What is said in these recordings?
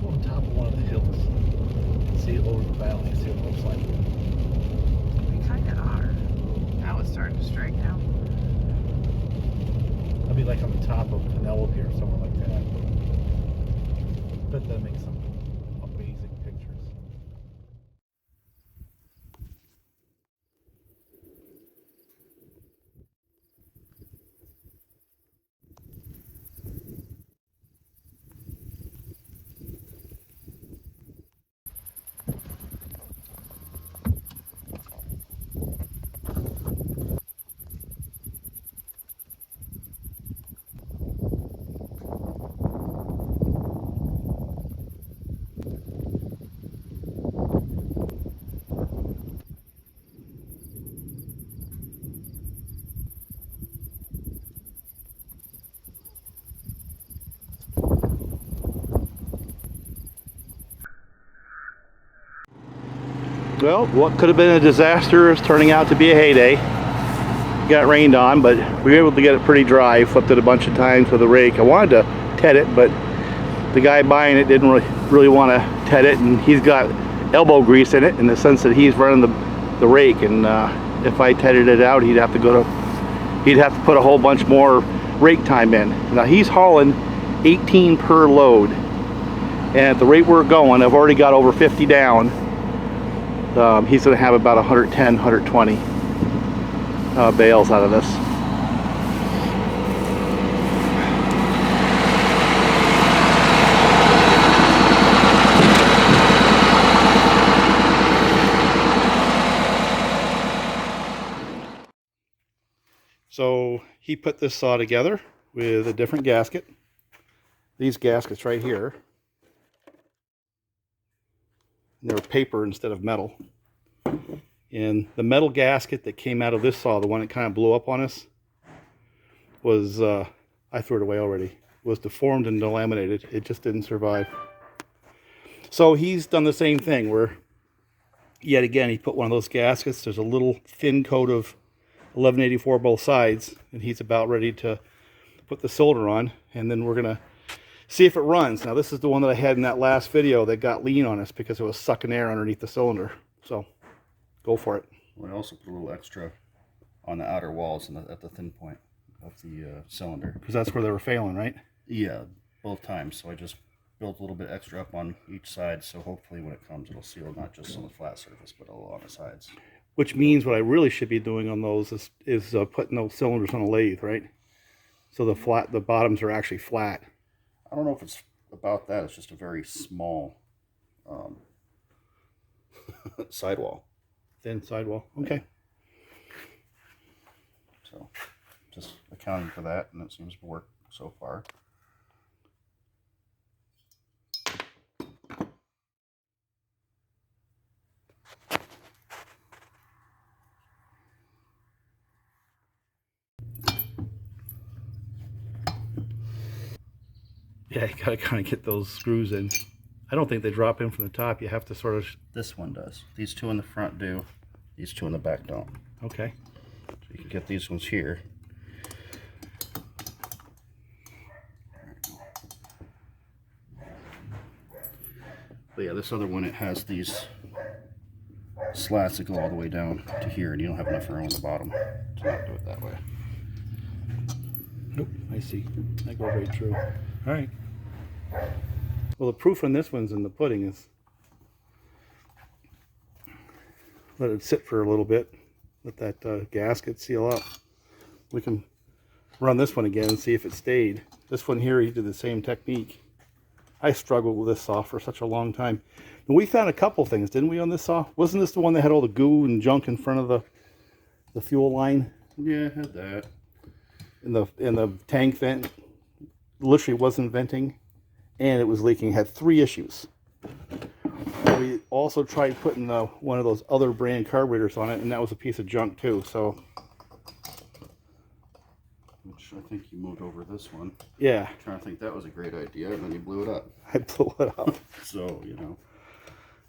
go on top of one of the hills. See over the valley, see what it looks like. We kind of are. Now it's starting to strike out. I'll be like on the top of Penelope or somewhere like that. But that makes some amazing pictures. Well, what could have been a disaster is turning out to be a heyday. Got rained on, but we were able to get it pretty dry. Flipped it a bunch of times with a rake. I wanted to ted it, but the guy buying it didn't really want to ted it, and he's got elbow grease in it in the sense that he's running the rake, and if I tedded it out, he'd have to put a whole bunch more rake time in. Now he's hauling 18 per load, and at the rate we're going, I've already got over 50 down. He's going to have about 110, 120 bales out of this. So he put this saw together with a different gasket. These gaskets right here. They're paper instead of metal. And the metal gasket that came out of this saw, the one that kind of blew up on us, was, I threw it away already, was deformed and delaminated. It just didn't survive. So he's done the same thing where, yet again, he put one of those gaskets. There's a little thin coat of 1184 both sides, and he's about ready to put the cylinder on, and then we're going to see if it runs. Now this is the one that I had in that last video that got lean on us because it was sucking air underneath the cylinder. So go for it. We also put a little extra on the outer walls and at the thin point of the cylinder. Because that's where they were failing, right? Yeah, both times. So I just built a little bit extra up on each side, so hopefully when it comes it'll seal not just on the flat surface but all on the sides. Which means what I really should be doing on those is putting those cylinders on a lathe, right? So the bottoms are actually flat. I don't know if it's about that. It's just a very small sidewall. Thin sidewall. Okay. So just accounting for that, and it seems to work so far. Yeah, you gotta kind of get those screws in. I don't think they drop in from the top. You have to sort of... This one does. These two in the front do. These two in the back don't. Okay. So you can get these ones here. But yeah, this other one, it has these slats that go all the way down to here, and you don't have enough room on the bottom to not do it that way. Nope, I see. That goes right through. All right. Well, the proof on this one's in the pudding is let it sit for a little bit. Let that gasket seal up. We can run this one again and see if it stayed. This one here, he did the same technique. I struggled with this saw for such a long time. And we found a couple things, didn't we, on this saw? Wasn't this the one that had all the goo and junk in front of the fuel line? Yeah, I had that. In the tank vent, literally wasn't venting, and it was leaking. It had 3 issues. We also tried putting one of those other brand carburetors on it, and that was a piece of junk too. So, which I think you moved over this one. Yeah. I'm trying to think that was a great idea, and then you blew it up. I blew it up. So, you know,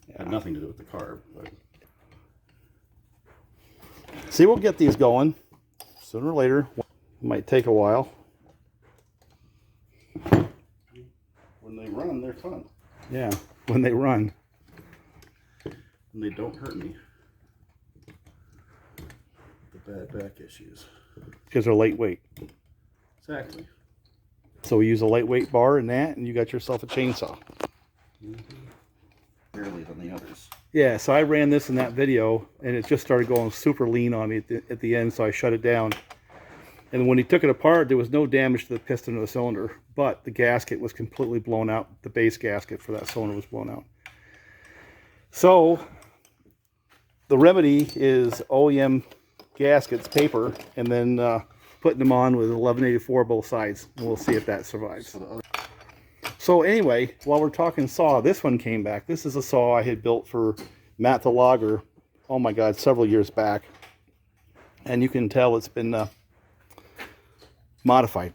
it had nothing to do with the carb. But see, we'll get these going sooner or later. It might take a while. when they run, they're fun. Yeah, when they run. And they don't hurt me. The bad back issues. Because they're lightweight. Exactly. So we use a lightweight bar in that, and you got yourself a chainsaw. Barely than the others. Yeah, so I ran this in that video, and it just started going super lean on me at the end, so I shut it down. And when he took it apart, there was no damage to the piston or the cylinder, but the gasket was completely blown out. The base gasket for that cylinder was blown out. So the remedy is OEM gaskets, paper, and then putting them on with 1184 both sides, and we'll see if that survives. So anyway, while we're talking saw, this one came back. This is a saw I had built for Matt the Logger, oh my God, several years back. And you can tell it's been modified.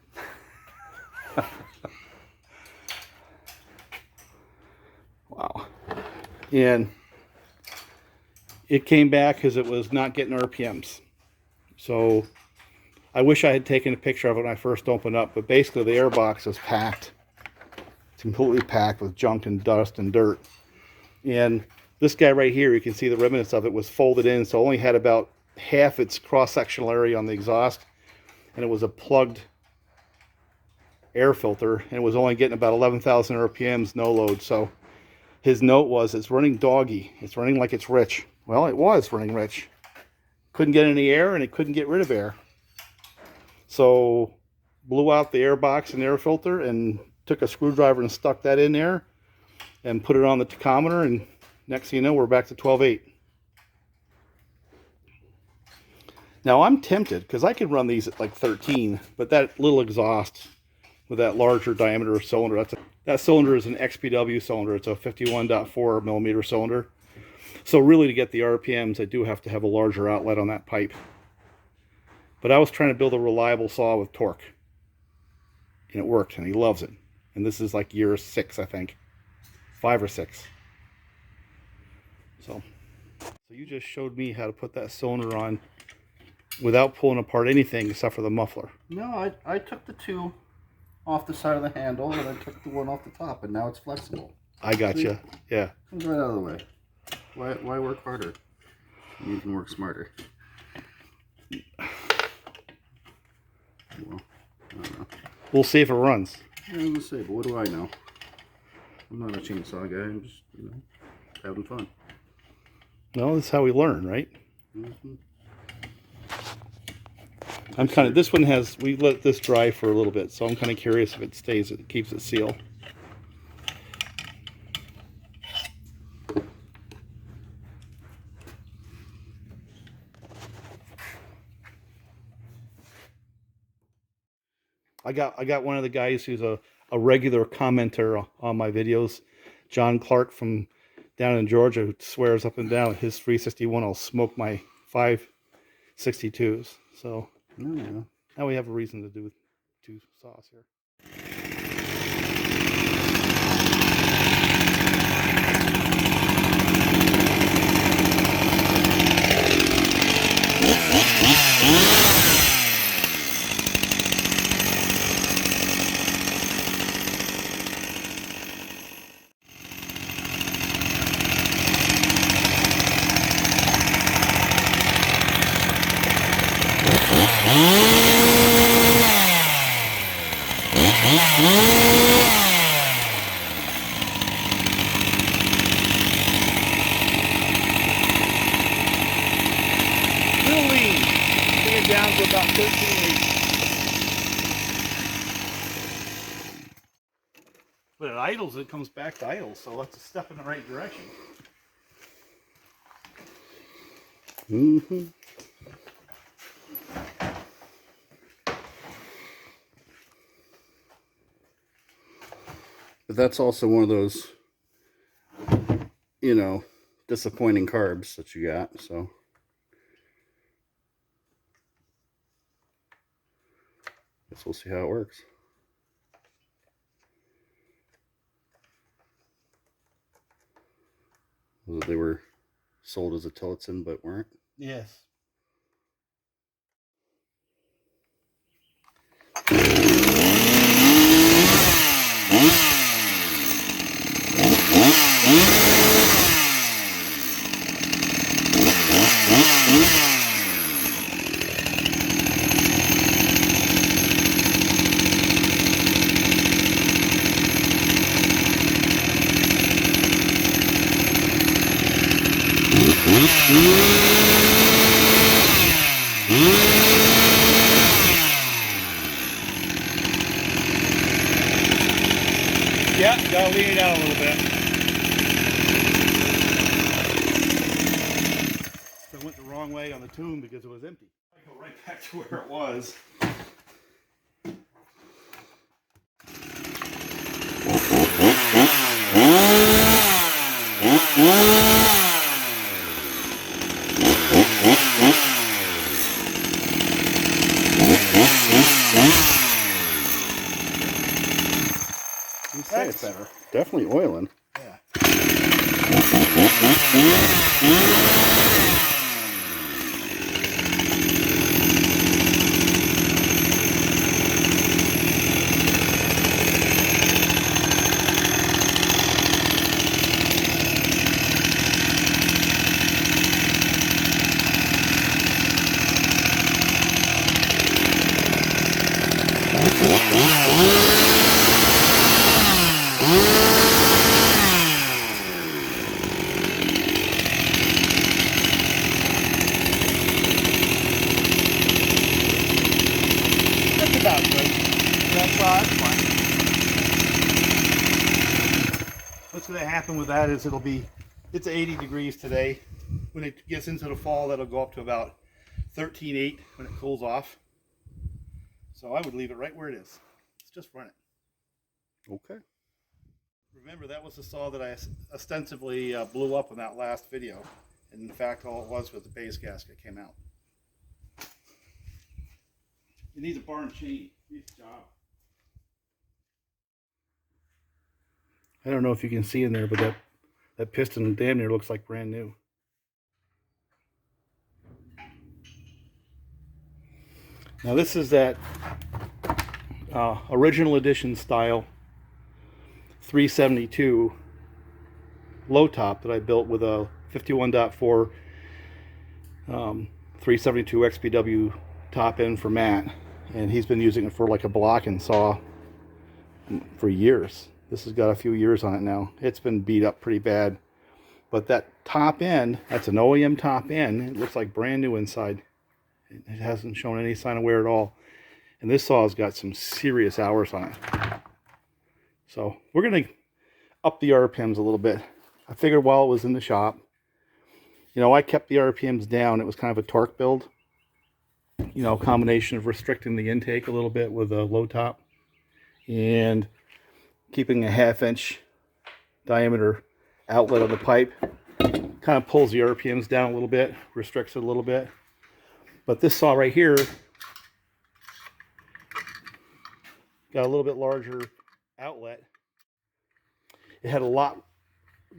Wow. And it came back because it was not getting RPMs. So I wish I had taken a picture of it when I first opened up, but basically the air box is packed. It's completely packed with junk and dust and dirt. And this guy right here, you can see the remnants of it was folded in, so it only had about half its cross-sectional area on the exhaust, and it was a plugged air filter, and it was only getting about 11,000 RPMs, no load. So his note was, it's running doggy. It's running like it's rich. Well, it was running rich. Couldn't get any air, and it couldn't get rid of air. So blew out the air box and air filter, and took a screwdriver and stuck that in there, and put it on the tachometer, and next thing you know, we're back to 12.8. Now I'm tempted, because I could run these at like 13, but that little exhaust with that larger diameter cylinder, that cylinder is an XPW cylinder. It's a 51.4 millimeter cylinder. So really, to get the RPMs, I do have to have a larger outlet on that pipe. But I was trying to build a reliable saw with torque, and it worked, and he loves it. And this is like year 6, I think, 5 or 6. So you just showed me how to put that cylinder on without pulling apart anything except for the muffler. No, I took the two off the side of the handle, and I took the one off the top, and now it's flexible. I got you. Yeah. Comes right out of the way. Why work harder? You can work smarter. Well, I don't know. We'll see if it runs. I was gonna say, but what do I know? I'm not a chainsaw guy. I'm just, having fun. No, that's how we learn, right? Mm-hmm. I'm kind of, this one has, we let this dry for a little bit, so I'm kind of curious if it stays, it keeps it sealed. I got one of the guys who's a regular commenter on my videos, John Clark from down in Georgia, who swears up and down his 361 will smoke my 562s. So now we have a reason to do 2 saws here. Real lean. Bring it down to about 13.8. But it idles, it comes back to idle, so that's a step in the right direction. Mm-hmm. But that's also one of those, disappointing carbs that you got, so. Guess we'll see how it works. They were sold as a Tillotson, but weren't? Yes. Yeah, gotta lean it out a little bit. So I went the wrong way on the tune because it was empty. I go right back to where it was. You say it's better. Definitely oiling. Yeah. That's about good. That's fine. What's going to happen with that is it's 80 degrees today. When it gets into the fall, that'll go up to about 13.8 when it cools off. So I would leave it right where it is. Let's just run it. Okay. Remember, that was the saw that I ostensibly blew up in that last video. And in fact, all it was the base gasket came out. It needs a bar and chain. It needs a job. I don't know if you can see in there, but that piston damn near looks like brand new. Now this is that original edition style 372 low top that I built with a 51.4 372 XPW top end for Matt, and he's been using it for like a block and saw for years. This has got a few years on it now. It's been beat up pretty bad, but that top end, that's an OEM top end. It looks like brand new inside. It hasn't shown any sign of wear at all. And this saw's got some serious hours on it. So we're going to up the RPMs a little bit. I figured while it was in the shop, you know, I kept the RPMs down. It was kind of a torque build. You know, combination of restricting the intake a little bit with a low top and keeping a 1/2 inch diameter outlet on the pipe. Kind of pulls the RPMs down a little bit, restricts it a little bit. But this saw right here got a little bit larger outlet. It had a lot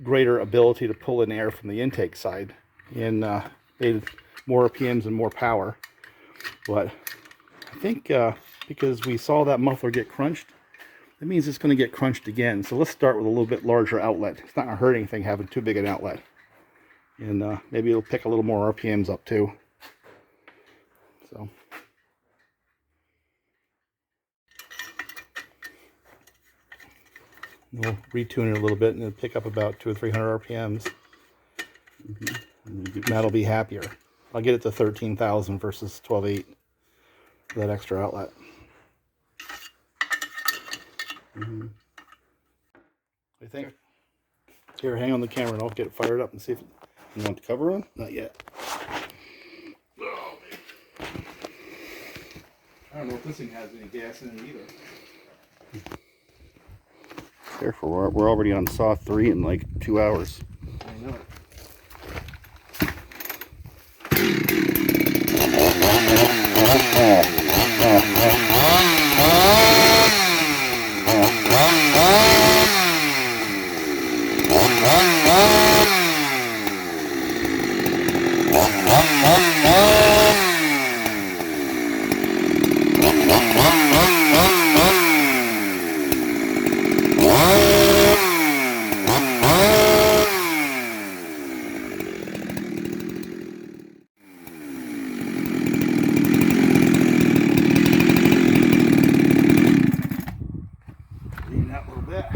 greater ability to pull in air from the intake side and made more RPMs and more power. But I think because we saw that muffler get crunched, that means it's going to get crunched again. So let's start with a little bit larger outlet. It's not going to hurt anything having too big an outlet. And maybe it'll pick a little more RPMs up too. So we'll retune it a little bit and it'll pick up about 200 or 300 RPMs. And Matt'll be happier. I'll get it to 13,000 versus 12.8 for that extra outlet. What do you think? Here, hang on the camera and I'll get it fired up and see if You want the cover on? not yet. I don't know if this thing has any gas in it either. Careful, we're already on saw 3 in like 2 hours. I know. Lean that a little bit.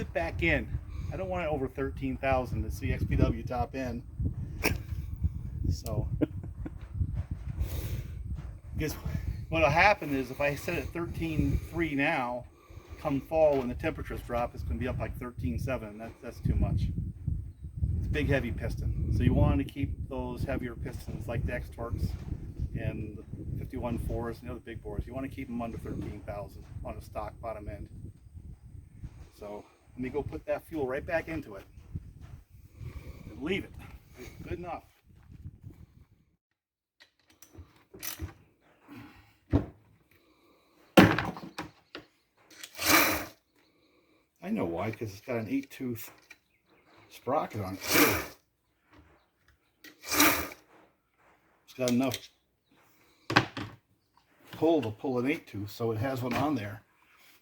it back in. I don't want it over 13,000. It's the XPW top end. So, because what'll happen is if I set it 13.3 now, come fall when the temperatures drop, it's going to be up like 13.7. That's too much. It's a big heavy piston. So you want to keep those heavier pistons like the X-Torques and the 51.4s and the other big bores. You want to keep them under 13,000 on a stock bottom end. So let me go put that fuel right back into it and leave it. It's good enough. I know why, because it's got an 8-tooth sprocket on it too. It's got enough pull to pull an 8-tooth, so it has one on there.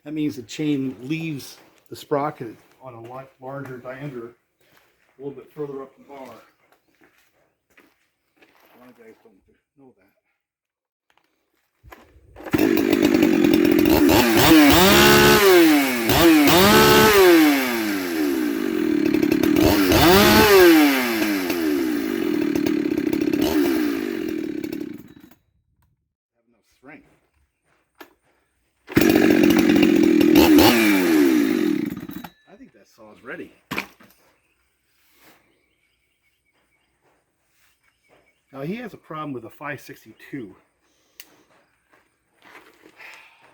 That means the chain leaves the sprocket on a lot larger diameter, a little bit further up the bar. A lot of guys don't know that. Have enough strength. I think that saw is ready. Now he has a problem with a 562.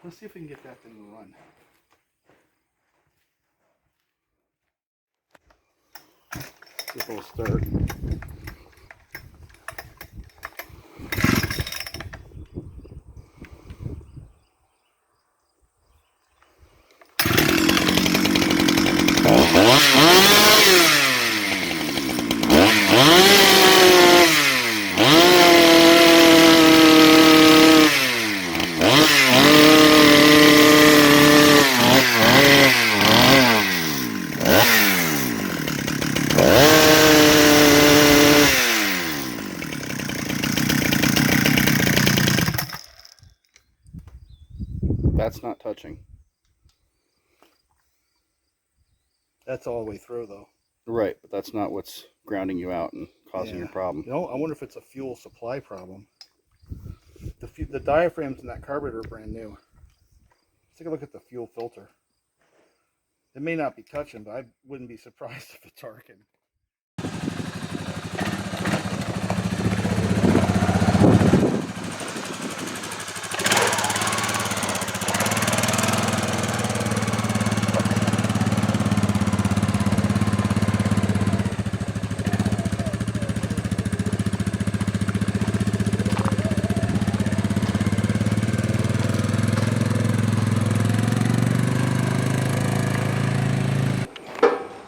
Let's see if we can get that thing to run. This will start. That's not touching. That's all the way through though. Right, but that's not what's grounding you out and causing your problem. You know, I wonder if it's a fuel supply problem. The diaphragms in that carburetor are brand new. Let's take a look at the fuel filter. It may not be touching, but I wouldn't be surprised if it's arcing.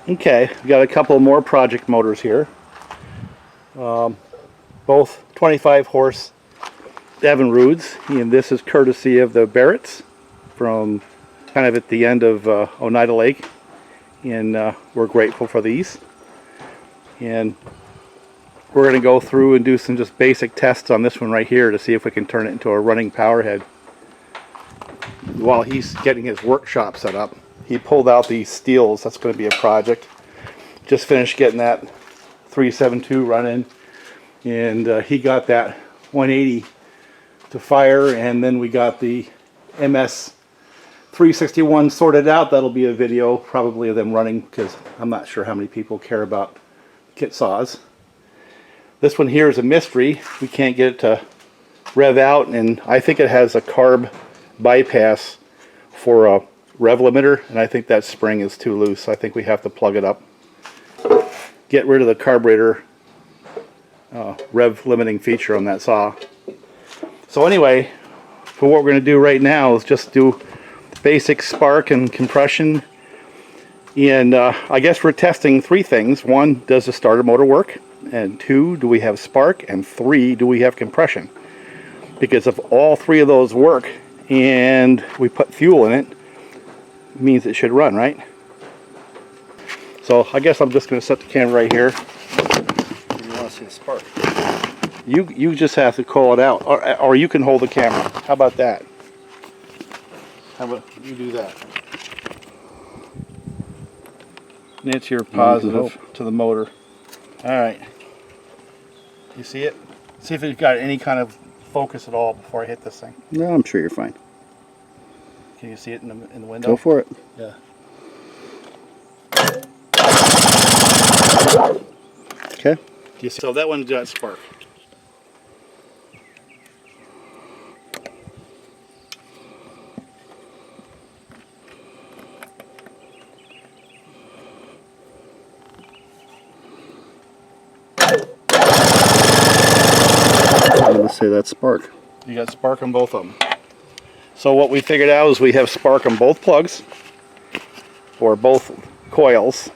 Okay, we got a couple more project motors here. Both 25 horse Evinrudes, and this is courtesy of the Barretts from kind of at the end of Oneida Lake, and we're grateful for these. And we're going to go through and do some just basic tests on this one right here to see if we can turn it into a running power head. While he's getting his workshop set up, he pulled out these steels. That's going to be a project. Just finished getting that 372 running, and he got that 180 to fire, and then we got the ms361 sorted out. That'll be a video probably of them running, because I'm not sure how many people care about kit saws. This one here is a mystery. We can't get it to rev out, and I think it has a carb bypass for a rev limiter, and I think that spring is too loose. I think we have to plug it up, get rid of the carburetor rev limiting feature on that saw. So anyway, for what we're going to do right now is just do basic spark and compression, and I guess we're testing three things. One, does the starter motor work? And two, do we have spark? And three, do we have compression? Because if all three of those work and we put fuel in it, means it should run, right? So I guess I'm just going to set the camera right here. You want to see the spark? You just have to call it out, or you can hold the camera. How about that? How about you do that? And it's your can positive to the motor. All right. You see it? See if it's got any kind of focus at all before I hit this thing. No, I'm sure you're fine. Can you see it in the window? Go for it. Yeah. Okay. Do you see? So that one got spark. I'm going to say that's spark. You got spark on both of them. So what we figured out is we have spark on both plugs, or both coils,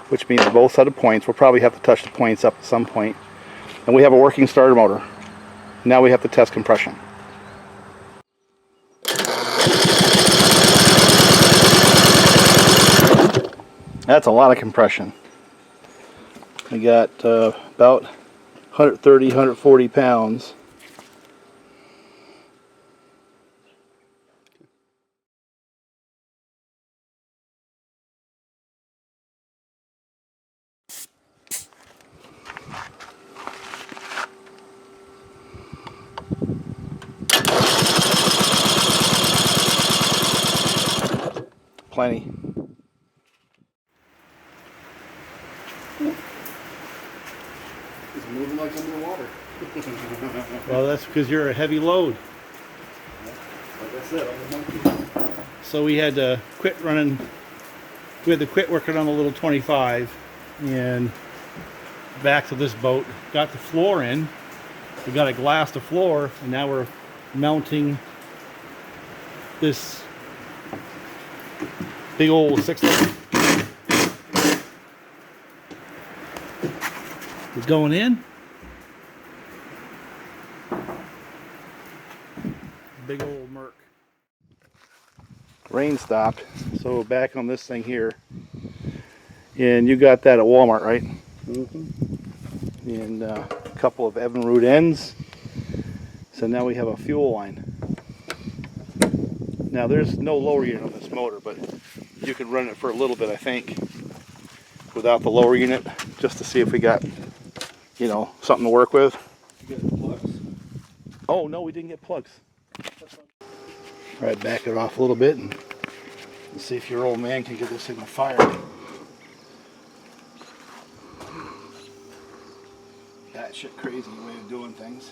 which means both set of points. We'll probably have to touch the points up at some point. And we have a working starter motor. Now we have to test compression. That's a lot of compression. We got about 130, 140 pounds. Plenty. It's moving like underwater. Well, that's because you're a heavy load. Like I said, I'm a monkey. So we had to quit running. We had to quit working on the little 25 and back to this boat. Got the floor in. We got a glass to floor, and now we're mounting this big old 6. It's going in. Big old Merc. Rain stopped, so back on this thing here. And you got that at Walmart, right? Mm-hmm. And a couple of Evinrude ends. So now we have a fuel line. Now there's no lower unit on this motor, but you can run it for a little bit, I think, without the lower unit, just to see if we got, you know, something to work with. You got plugs? Oh no, we didn't get plugs. All right, back it off a little bit and see if your old man can get this thing on fire. That shit crazy way of doing things.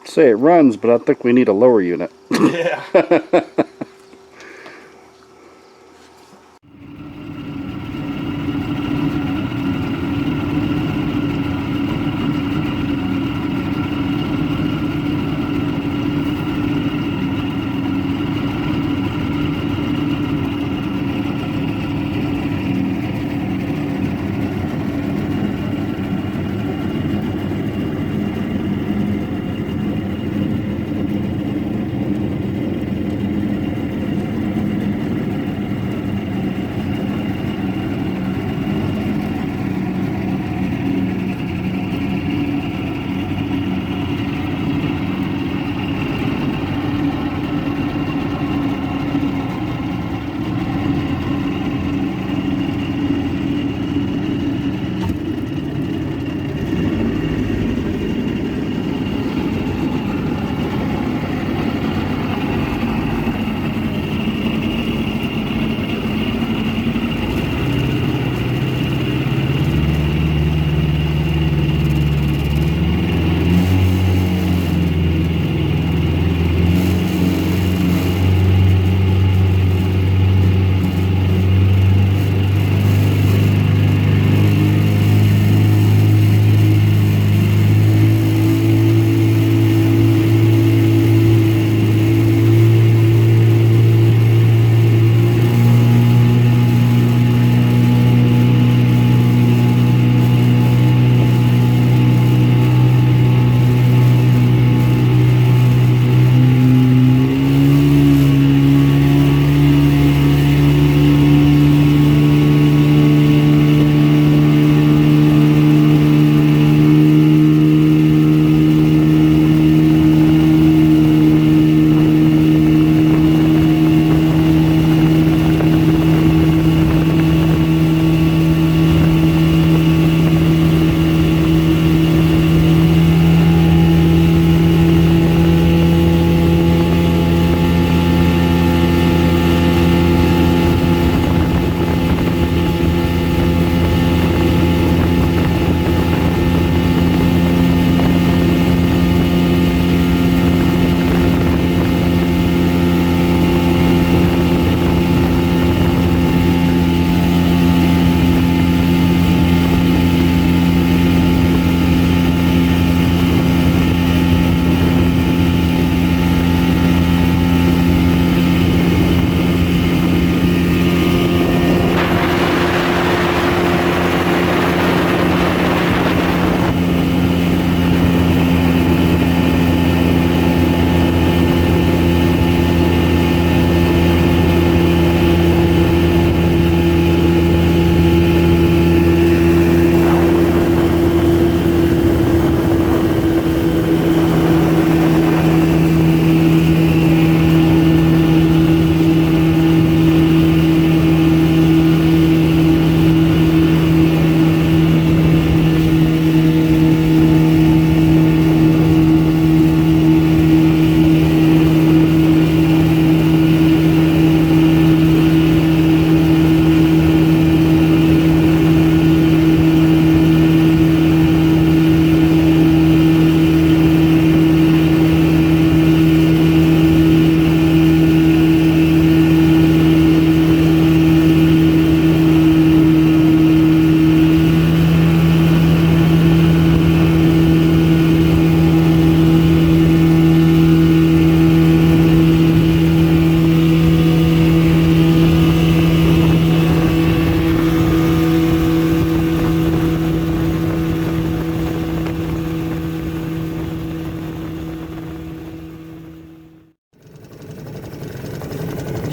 Say it runs, but I think we need a lower unit. Yeah.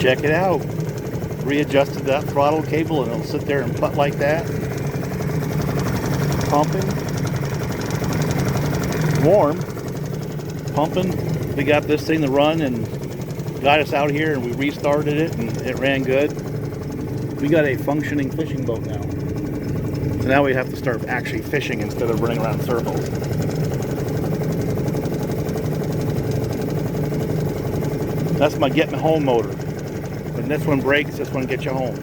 Check it out. Readjusted that throttle cable and it'll sit there and putt like that. Pumping. Warm. Pumping. We got this thing to run and got us out here, and we restarted it and it ran good. We got a functioning fishing boat now. So now we have to start actually fishing instead of running around in circles. That's my get me home motor. When this one breaks, this one gets you home.